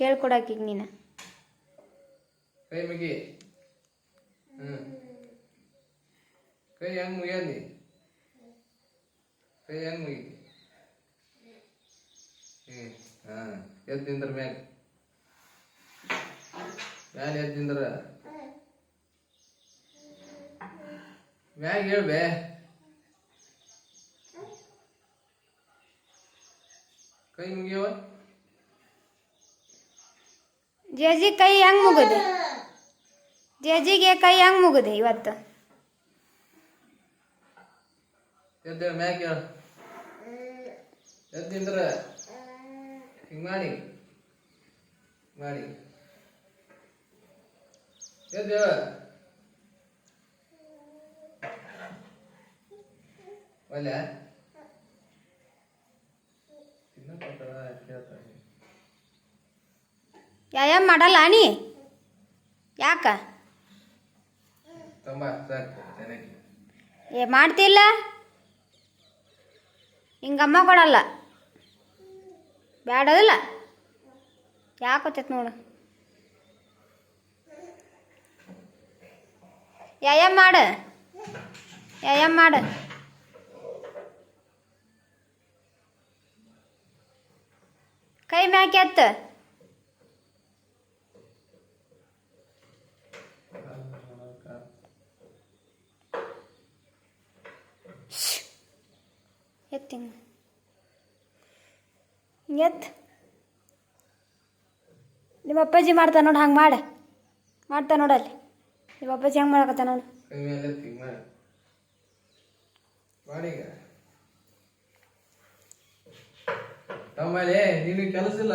ಹೇಳ್ಕೊಡಾಕೀಗ ನೀನು ಕೈ ಮುಗಿ. ಕೈ ಹೆಂಗ್ ಮುಗಿಯಲಿ? ಕೈ ಹೆಂಗ್ ಮುಗಿ? ಎದ್ದು ನಿಂದ್ರ ಮ್ಯಾಗ ಎದ್ದು ನಿಂದ್ರ ಮ್ಯಾಗ ಹೇಳ್ಬೇ. ಕೈ ಮುಗಿಯವ. ಜೇಜಿ ಕೈ ಹೆಂಗ್ ಮುಗಿದೆ? ಜೇಜಿಗೆ ಕೈ ಹೆಂಗ್ ಮುಗಿದೆ ಇವತ್ತು? ಎದ್ದು ಮ್ಯಾಗ ಹೇಳ. ಎದ್ದು ನಿಂದ್ರ ಹಿಂಗ್ ಮಾಡಿ ಎದ್ದು ಹೇಳ. ಒಲ್ಲೆ ವ್ಯಾಯಾಮ ಮಾಡಲ್ಲ ನೀ? ಯಾಕ? ತುಂಬ ಸಾಕು ಚೆನ್ನಾಗಿ. ಮಾಡ್ತಿಲ್ಲ ಹಿಂಗಮ್ಮ ಕೊಡಲ್ಲ ಬ್ಯಾಡದಿಲ್ಲ. ಯಾಕೊತ್ತೈತೆ ನೋಡು. ವ್ಯಾಯಾಮ ಮಾಡು. ಕೈ ಮ್ಯಾಕೆ ಎತ್ತು. ಎತ್ತಿಂಗ್ ಎತ್ತು. ನಿಮ್ಮ ಅಪ್ಪಾಜಿ ಮಾಡ್ತಾ ನೋಡು, ಹಂಗೆ ಮಾಡ್ತಾ ನೋಡಲ್ಲಿ. ನಿಮ್ಮ ಅಪ್ಪಾಜಿ ಹೆಂಗೆ ಮಾಡಕತ್ತ ನೋಡು. ಕೈ ಮೇಲೆ ಮಾಡಿ. ತಮ್ಮಲ್ಲಿ ನಿನಗೆ ಕೆಲಸ ಇಲ್ಲ.